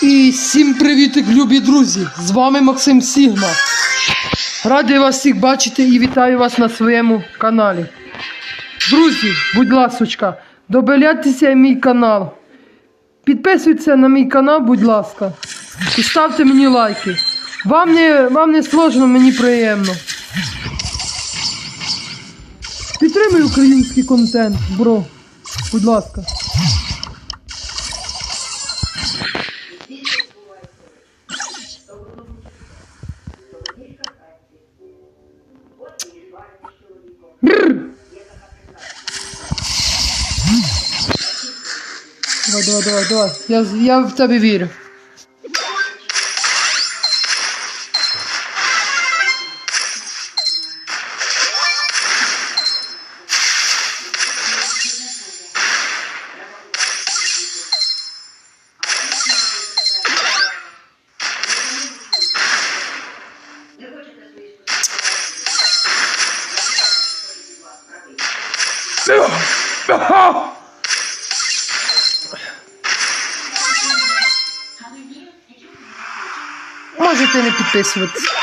І всім привітик, любі друзі! З вами Максим Сігма. Радий вас всіх бачити і вітаю вас на своєму каналі. Друзі, будь ласочка, добавляйтеся в мій канал. Підписуйтесь на мій канал, будь ласка. І ставте мені лайки. Вам не сложно, мені приємно. Підтримуй український контент, бро. Будь ласка. Давай. Я в тебе вірю. Можете не підписуватися.